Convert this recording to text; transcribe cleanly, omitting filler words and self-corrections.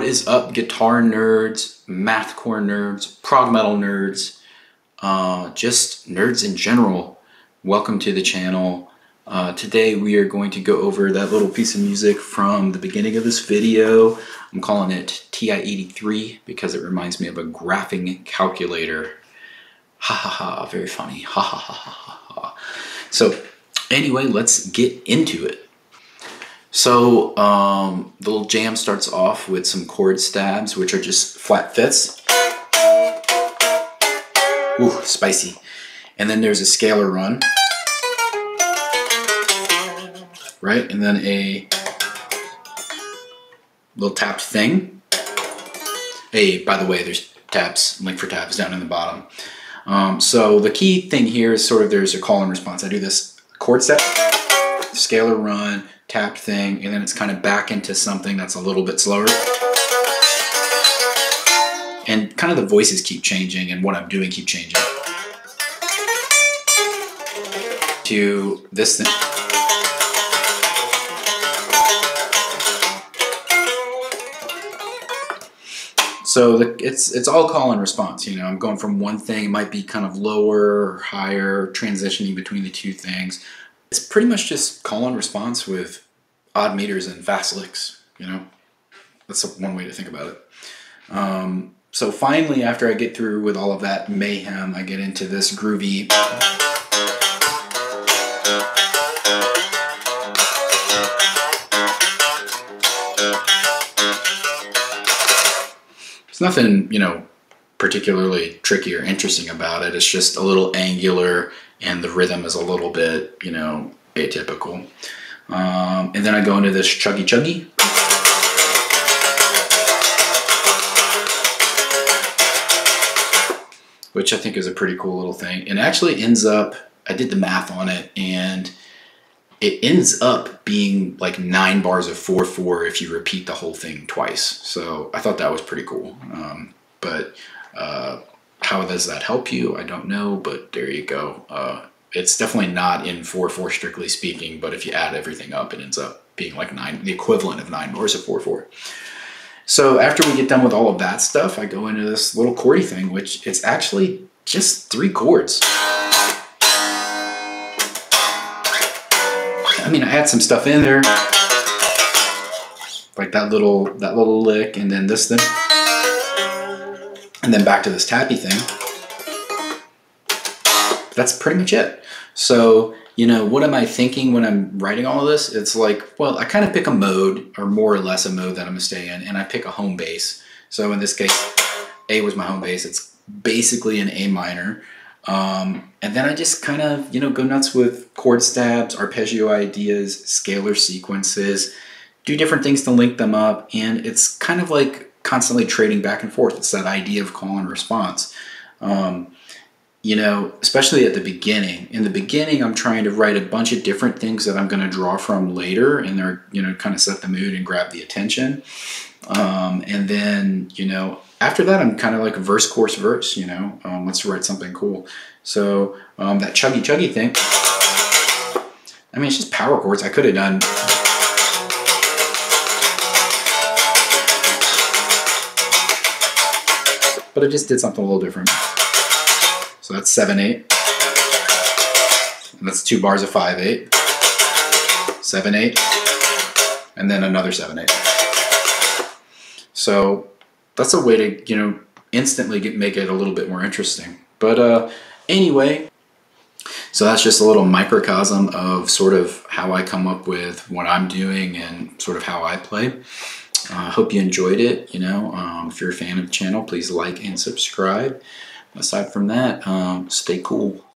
is up, guitar nerds, mathcore nerds, prog metal nerds, just nerds in general? Welcome to the channel. Today we are going to go over that little piece of music from the beginning of this video. I'm calling it TI-83 because it reminds me of a graphing calculator. Ha ha ha, very funny. Ha ha ha ha ha. So anyway, let's get into it. So the little jam starts off with some chord stabs, which are just flat fifths. Ooh, spicy. And then there's a scalar run, right? And then a little tapped thing. Hey, by the way, there's tabs, link for tabs down in the bottom. So the key thing here is sort of there's a call and response. I do this chord step, scalar run, tapped thing, and then it's kind of back into something that's a little bit slower. And kind of the voices keep changing and what I'm doing keep changing. To this thing. So it's all call and response, you know. I'm going from one thing, it might be kind of lower or higher, transitioning between the two things. It's pretty much just call and response with odd meters and fast licks, you know. That's one way to think about it. So finally, after I get through with all of that mayhem, I get into this groovy. There's nothing, you know, particularly tricky or interesting about it. It's just a little angular and the rhythm is a little bit, you know, atypical. And then I go into this chuggy chuggy. Which I think is a pretty cool little thing. And actually ends up, I did the math on it, and it ends up being like 9 bars of 4/4 if you repeat the whole thing twice. So I thought that was pretty cool. But how does that help you? I don't know, but there you go. It's definitely not in 4/4 strictly speaking, but if you add everything up, it ends up being like 9, the equivalent of 9 bars of 4/4. So after we get done with all of that stuff, I go into this little chordy thing, which it's actually just 3 chords. I mean, I had some stuff in there, like that little lick, and then this thing, and then back to this tappy thing. That's pretty much it. So, you know, what am I thinking when I'm writing all of this? It's like, well, I kind of pick a mode, or more or less a mode that I'm gonna stay in, and I pick a home bass. So in this case, A was my home bass. It's basically an A minor. And then I just kind of, you know, go nuts with chord stabs, arpeggio ideas, scalar sequences, do different things to link them up, and it's kind of like constantly trading back and forth. It's that idea of call and response. You know, especially at the beginning. In the beginning, I'm trying to write a bunch of different things that I'm going to draw from later, and they're, you know, kind of set the mood and grab the attention. And then, you know, after that, I'm kind of like verse, chorus, verse, you know, let's write something cool. So that chuggy chuggy thing, I mean, it's just power chords. I could have done. But I just did something a little different. So that's 7/8. And that's 2 bars of 5/8. 7/8. And then another 7/8. So that's a way to, you know, instantly make it a little bit more interesting. But anyway, so that's just a little microcosm of sort of how I come up with what I'm doing and sort of how I play. I hope you enjoyed it. You know, if you're a fan of the channel, please like and subscribe. Aside from that, stay cool.